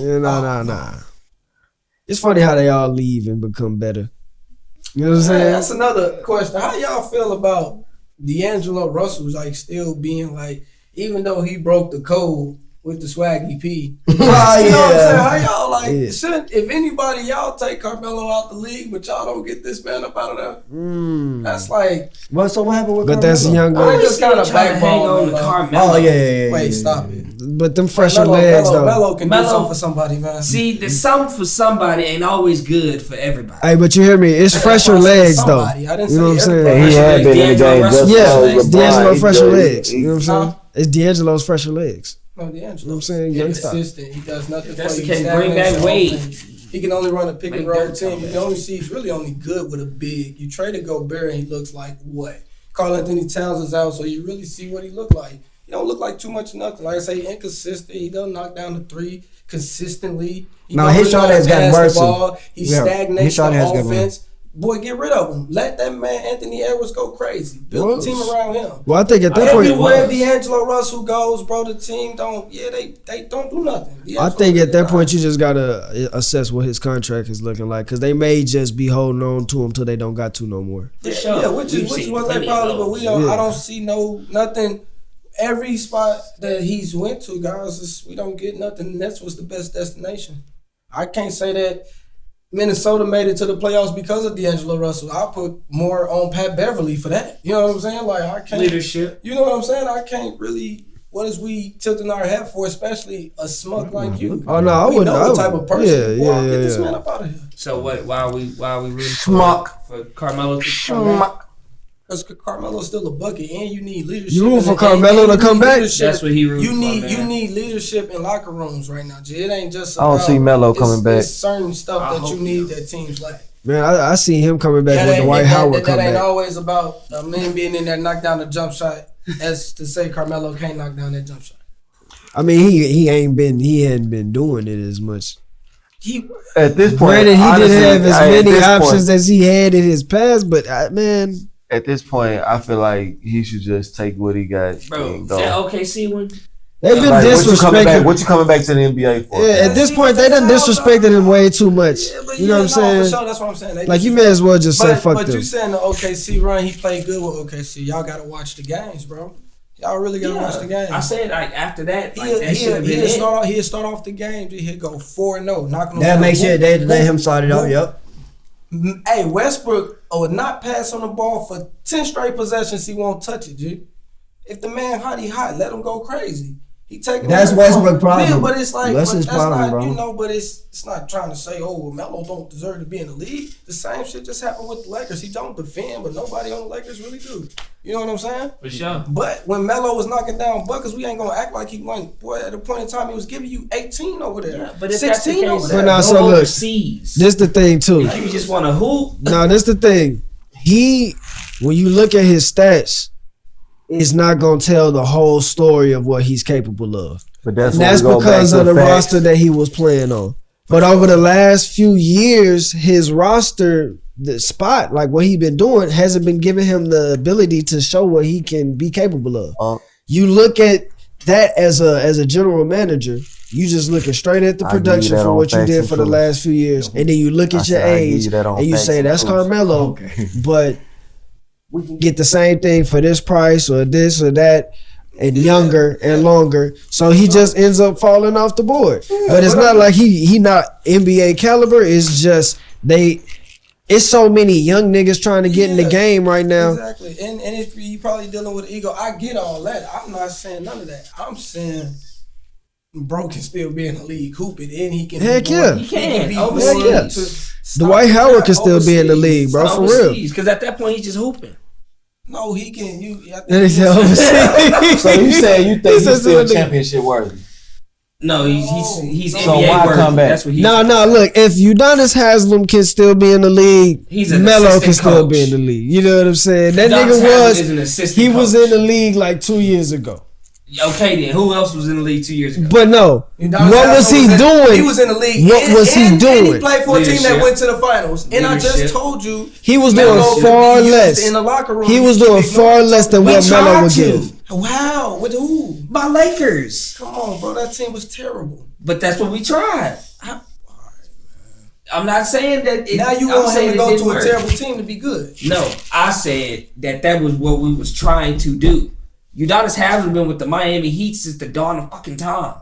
Yeah, nah. It's funny how they all leave and become better. You know what I'm saying? That's another question. How y'all feel about D'Angelo Russell like still being like, even though he broke the code with the swaggy P. You know what I'm saying? How y'all like, shouldn't, if anybody, y'all take Carmelo out the league, but y'all don't get this man up out of there? That's like... Well, so what happened with But Carmelo? that's younger. I just kind of hang on to Carmelo. Oh, yeah. Wait, stop it. But them fresher legs, though. Melo can do something for somebody, man. See, the something for somebody ain't always good for everybody. Hey, but you hear me? It's fresher legs, though. I didn't You know what I'm saying? He had been in the game just Yeah, so D'Angelo LeBron, fresher he- legs. You know what I'm saying? It's D'Angelo's fresher legs. No, D'Angelo. You know what I'm saying? He's Youngster. consistent. He does nothing That's for the you. case. Bring back Wade. He can only run a pick and Make roll that team. come You back. can only see he's really only good with a big. You traded Gobert and he looks like what? Karl Anthony Towns is out, so you really see what he look like. He don't look like too much of nothing. Like I say, inconsistent. He doesn't knock down the three consistently. He No, don't his shot know has how to gotten pass worse. the ball. He Yeah, stagnates his shot the has gotten offense. Boy, get rid of him. Let that man Anthony Edwards go crazy. Build a team around him. Well, I think at that point, Everywhere D'Angelo Russell goes, bro, the team don't. Yeah, they don't do nothing. I think at that point you just gotta assess what his contract is looking like, because they may just be holding on to him till they don't got to no more. Yeah, which is what they probably. But we don't. I don't see nothing. Every spot that he's went to, guys, we don't get nothing. That's what's the best destination. I can't say that Minnesota made it to the playoffs because of D'Angelo Russell. I put more on Pat Beverly for that. You know what I'm saying? Like I can't Leadership. You know what I'm saying? I can't really. What is we tilting our head for, especially a smuck like you? Oh no, I we wouldn't. know the type of person. Yeah, Get this man up out of here. So what? Why are we really Schmuck. for Carmelo to come back? Because Carmelo's still a bucket, and you need leadership. You root for and Carmelo to you come need back? leadership. That's what he roots You need for, you man. need leadership in locker rooms right now, G. It ain't just. I don't about- see Melo it's- coming back. It's certain stuff I that you hope need so. that teams lack. Man, I see him coming back when ain't- Dwight Howard come that ain't back. always about a man being in there knock down the jump shot, as to say Carmelo can't knock down that jump shot. I mean, he hadn't been doing it as much. At this point, Granted, he honestly, didn't have as at many this options point- as he had in his past, but man, At this point, I feel like he should just take what he got Bro, and go. that OKC one. they've been Like, disrespecting. what you coming back to the NBA for? Yeah, at this point, they done disrespected him way too much. You know what I'm saying? For sure, that's what I'm saying. They Like, you may as well just say fuck But them. you saying the OKC run, he played good with OKC. Y'all gotta watch the games, bro. Y'all really gotta watch the games. I said like after that, like that should have been He'll it. start off the game. He'd go 4-0, knocking That them make down. sure they let him start it off. Yep. Hey, Westbrook would not pass on the ball for 10 straight possessions. He won't touch it, G. If the man hot, he hot. Let him go crazy. He taking. That's Westbrook's problem. Yeah, but it's like That's his problem, not, bro. You know, but it's not trying to say, oh, well, Melo don't deserve to be in the league. The same shit just happened with the Lakers. He don't defend, but nobody on the Lakers really do. You know what I'm saying? For sure. But when Melo was knocking down buckets, we ain't gonna act like he won. Boy, at a point in time, he was giving you 18 over there. Yeah, but if that's the 16 over case, there. But now, go so look, overseas. this the thing too. Like, you just want to hoop. No, this the thing. When you look at his stats, it's not gonna tell the whole story of what he's capable of. But that's, And that's when we go because back of to the facts. roster that he was playing on. But over the last few years, his roster, the spot, like what he been doing, hasn't been giving him the ability to show what he can be capable of. You look at that as a general manager, you just looking straight at the I give you production that for on what you facts did and for the truth. last few years, and then you look at your I give age you that on and you facts say and that's truth. Carmelo, but we can get the same thing for this price or this or that. And younger and longer, so he just ends up falling off the board. But it's not like he not NBA caliber. It's just it's so many young niggas trying to get in the game right now. Exactly, and if you probably dealing with ego, I get all that. I'm not saying none of that. I'm saying bro can still be in the league hooping, and he can. Heck be yeah. He can. be Overseas. more Heck yeah. to stop Dwight the Howard guy can still be in the overseas. league, bro, for real. Because at that point he's just hooping. No, he can. I think Then he said overseas. So you saying you think He he's said still something- championship worthy? No, he's So NBA why worthy. come back? That's what he. No, look, if Udonis Haslam can still be in the league, He's an Melo assistant can still coach. be in the league. You know what I'm saying? That Udonis nigga Haslam is an assistant he was coach. in the league like 2 years ago. Okay, then who else was in the league 2 years ago? But no, what was he doing? He was in the league. What was he And he doing? played for a team that Leadership. went to the finals. And I just Leadership. told you, He was Melo doing could far be used less. in the locker room. He was You doing keep far ignoring less than we what Melo tried would to. give. Wow, with who? By Lakers. Come on, bro. That team was terrible. But that's what we tried. I'm not saying that. Now you want him to go to a terrible team to be good. No, I said that was what we was trying to do. Udonis hasn't been with the Miami Heat since the dawn of fucking time.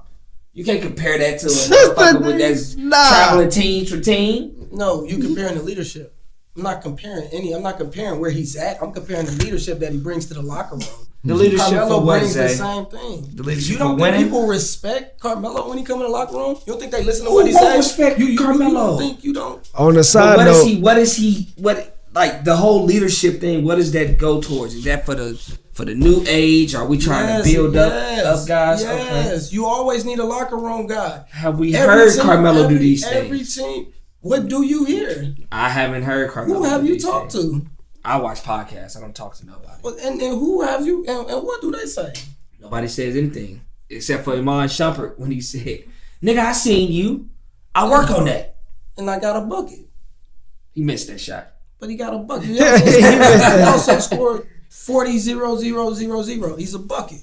You can't compare that to a motherfucker that's traveling team for team. No, you comparing the leadership. I'm not comparing where he's at. I'm comparing the leadership that he brings to the locker room. The leadership Carmelo for what, brings Zay? the same thing. The leadership You don't for think winning? people respect Carmelo when he come in the locker room? You don't think they listen to what he says? Respect Carmelo? You don't. On the side note, Like the whole leadership thing? What does that go towards? Is that for the new age? Are we trying to build up guys? Yes, Okay. you always need a locker room guy. Have we heard Carmelo do these Every things? team. What do you hear? I haven't heard Carmelo. Who have do you these talked things. to? I watch podcasts. I don't talk to nobody. And who have you? And what do they say? Nobody says anything except for Iman Shumpert when he said, "Nigga, I seen you. I work on that." And I got a bucket. He missed that shot. But he got a bucket. He also scored 40-0-0-0-0. He's a bucket.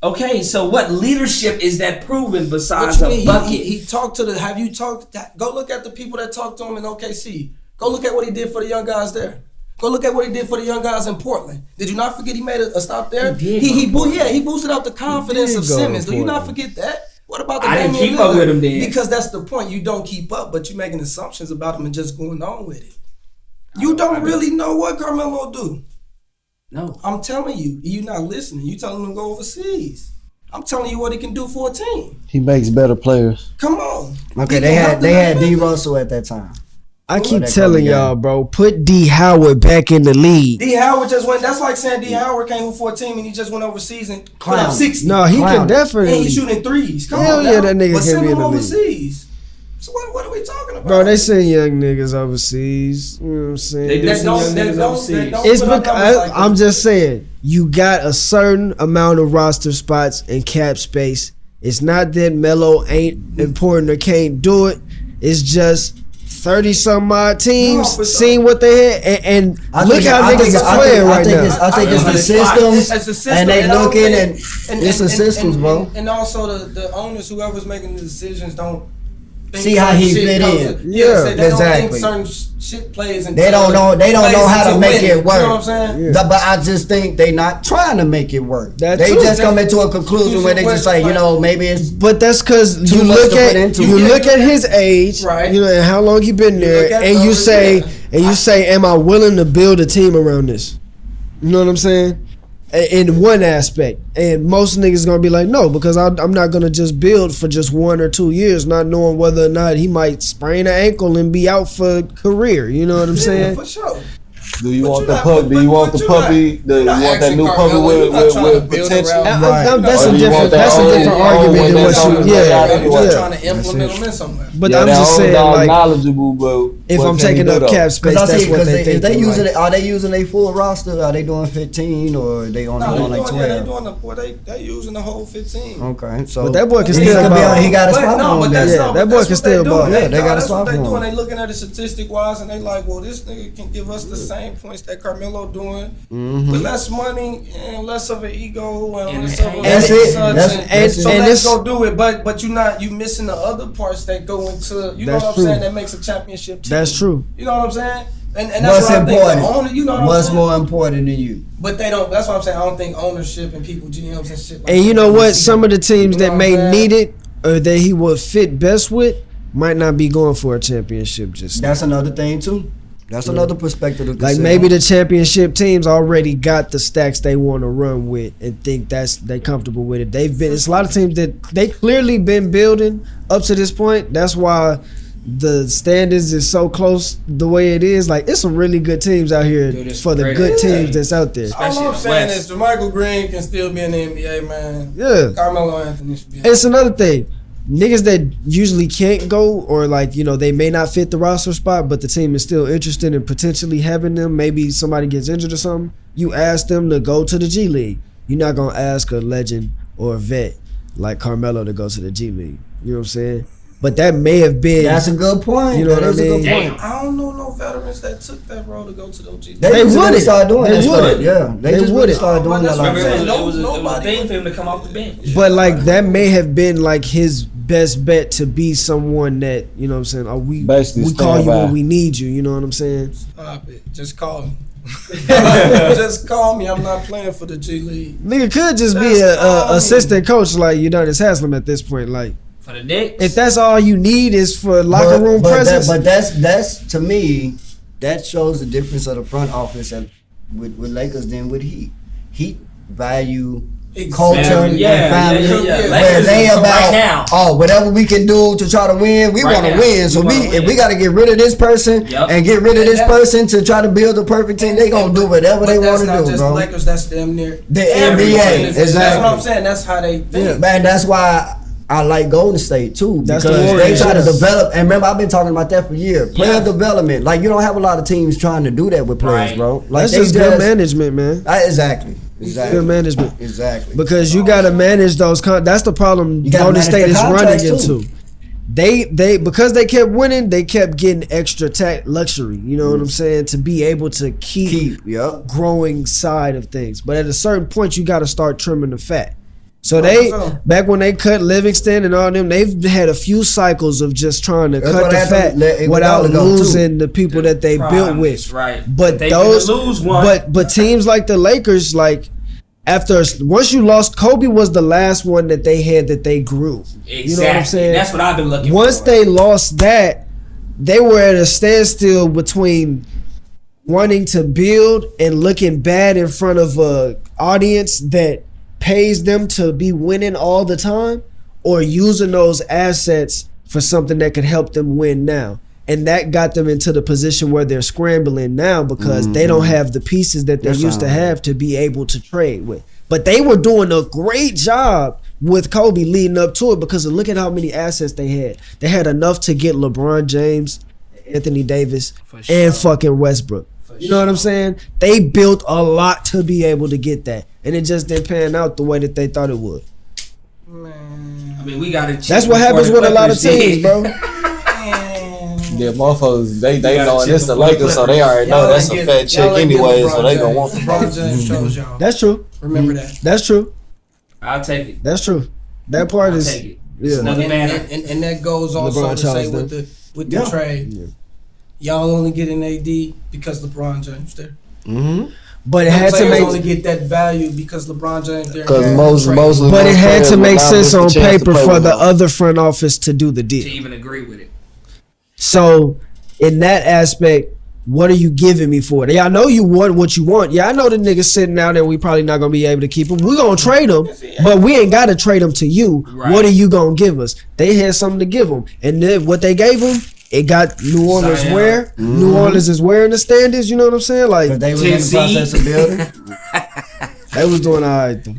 Okay, so what leadership is that proven What besides you a mean? bucket? He talked to have you talked? Go look at the people that talked to him in OKC. Go look at what he did for the young guys there. Go look at what he did for the young guys in Portland. Did you not forget he made a stop there? He did. He boosted up the confidence of Simmons. Do you not forget that? What about the I didn't Damian keep up Lillard? with him then. Because that's the point. You don't keep up, but you're making assumptions about him and just going on with it. You don't really know what Carmelo do. No. I'm telling you, you're not listening. You telling him to go overseas. I'm telling you what he can do for a team. He makes better players. Come on. Okay, they had D. Russell at that time. I keep telling y'all, bro, put D. Howard back in the league. D. Howard just went. That's like saying D. Howard came for a team and he just went overseas and put up 60. No, he can And definitely. he's shooting threes. Come Hell on, yeah, now. that nigga But can send be in him the league. overseas. So what are we talking about? Bro, they send young niggas overseas. You know what I'm saying? They do That send don't- young that niggas don't- overseas. that don't- It's put up because numbers like I'm that. just saying you got a certain amount of roster spots and cap space. It's not that Melo ain't important or can't do it. It's just 30 some odd teams seeing what they had and look how niggas is playing right now. I think it's the systems, It's the system, and they looking and and it's the systems, bro. And also the owners, whoever's making the decisions, don't think See how certain he shit fit comes in. to- Yeah, they don't exactly. think certain shit plays and They don't know. They don't know how to make it work. You know what I'm saying? But I just think they not trying to make it work. That They too. just come into a conclusion where they just like, maybe it's But that's because you Too much look to put at into you it. look at his age, Right. you know, and how long he been there, look at and you those, say yeah. am I willing to build a team around this? You know what I'm saying? In one aspect, and most niggas gonna be like, no, because I'm not gonna just build for just 1 or 2 years, not knowing whether or not he might sprain an ankle and be out for career. You know what I'm Yeah, saying? for sure. Do you But want you're the not- puppy? Do you but want the you're not- puppy? You you're not want that asking new puppy Carmelo, you're not trying to with build potential? around- That's Or a do you different want that that's a old- different old argument one than what that's you on the You're back yeah anyway? just yeah. trying to implement them in somewhere. But Yeah, I'm that just old saying, dog like, knowledgeable, but if what I'm can he taking do, up though? cap space, Because that's what they think. if they using it, are they using a full roster? Are they doing 15 or they only No, doing they like doing, yeah, 12? they doing the boy. They using the whole 15. Okay, so But that boy can he still could be ball. on- He got a But spot no, on but there. that's Yeah, not, that but boy that's can what still they ball. doing. Yeah, they got a that's spot what they for doing. him. They looking at it statistic wise, and they like, well, this nigga can give us the same points that Carmelo doing, with less money and less of an ego and less of a That's it. such, That's- and that's so it. And let's this- go do it. But you missing the other parts that go into you know That's what I'm true. saying, that makes a championship team. That's true. You know what I'm saying? And that's what's what I think important? the owner, you know what I'm What's saying? more important than you? But they don't. That's what I'm saying. I don't think ownership and people, GMs and shit. Like And you that, know they what? see Some of the teams You know that what may I'm saying? need it or that he would fit best with might not be going for a championship just now. That's another thing too. That's another perspective to Like consider. maybe the championship teams already got the stacks they want to run with and think they comfortable with it. It's a lot of teams that they clearly been building up to this point. That's why the standards is so close the way it is. Like it's some really good teams out here Dude, it's for the great. good Yeah. teams that's out there. All Especially I'm in the saying West. is Jermichael Green can still be in the NBA, man. Yeah. Carmelo Anthony should be. It's another thing. Niggas that usually can't go or like, you know, they may not fit the roster spot, but the team is still interested in potentially having them. Maybe somebody gets injured or something. You ask them to go to the G League. You're not going to ask a legend or a vet like Carmelo to go to the G League. You know what I'm saying? But that may have been. That's a good point. You know what I That is a good mean? point. I don't know no veterans that took that road to go to the OG. They They just wouldn't. start doing They that wouldn't. stuff. Yeah, they They just wouldn't. start doing But that. that's Like what I'm that. saying. It was a Nobody thing for him to come off the bench. But like that may have been like his best bet to be someone that, you know what I'm saying, we Basically call you stand by. when we need you, you know what I'm saying? Stop it. Just call me. Just call me. I'm not playing for the G League. Nigga could just be Just call a me. assistant coach like Udonis Haslem at this point. Like, For the Knicks. if that's all you need is for locker room presence. But that's to me, that shows the difference of the front office with Lakers than with Heat. Heat value culture and family. Where they So about right now. whatever we can do to try to win, we Right want to now, win. So we wanna if win. we got to get rid of this person Yep. and get rid of this person to try to build the perfect team, they gonna do whatever they want to That's not do, just bro. the Lakers. That's damn near The every NBA, team. That's exactly. what I'm saying. That's how they think. Yeah, man, that's why I like Golden State too, That's because the they Warriors, try to yes. develop. And remember, I've been talking about that for years. Player Yeah. development, like you don't have a lot of teams trying to do that with players, Right. bro. Like That's they just good management, man. Exactly. Good management. Exactly. Because you gotta manage those. That's the problem You gotta Golden manage State the is running contracts, too. into. They because they kept winning, they kept getting extra luxury. You know what I'm saying? To be able to keep Yep. growing side of things. But at a certain point, you got to start trimming the fat. So So- back when they cut Livingston and all them, they've had a few cycles of just trying to That's cut what the happened fat with without Iguodala, too. losing the people that they built with. Right. But they those, finna lose one. but teams like the Lakers, like once you lost, Kobe was the last one that they had that they grew. Exactly. You know what I'm saying? That's what I've been looking Once for. they lost that, they were at a standstill between wanting to build and looking bad in front of a audience that pays them to be winning all the time, or using those assets for something that could help them win now. And that got them into the position where they're scrambling now because they don't have the pieces that they used to have to be able to trade with. But they were doing a great job with Kobe leading up to it because look at how many assets they had. They had enough to get LeBron James, Anthony Davis, and fucking Westbrook. You know what I'm saying? They built a lot to be able to get that. And it just didn't pan out the way that they thought it would. Man. I mean, we got to. That's what happens with a lot of teams, bro. Yeah, motherfuckers, they gotta know check this the before Lakers, so they already know Y'all that's ain't a get- fat check y'all ain't get anyway, LeBron so they gonna James. want the LeBron James chose y'all. That's true. Remember that. That's true. I'll take it. That's true. That part I'll is take it. It's yeah. another And, banner. and that goes also LeBron to say chose with them. the trade. Y'all only getting AD because LeBron James there. But it The had to players only make get that value because LeBron James there. Because Trade. mostly, but it had to make now sense gets the on chance to paper play for with the them. other front office to do the To deal. even agree with it. So in that aspect, what are you giving me for it? Yeah, I know you want what you want. Yeah, I know the niggas sitting out there. We probably not gonna be able to keep him. We gonna trade him, but we ain't gotta trade him to you. Right. What are you gonna give us? They had something to give him, and then what they gave him, it got New Orleans Zion. where New Orleans is where in the standings. You know what I'm saying? Like But they was in the Tennessee. process of building. they was doing all right. Though.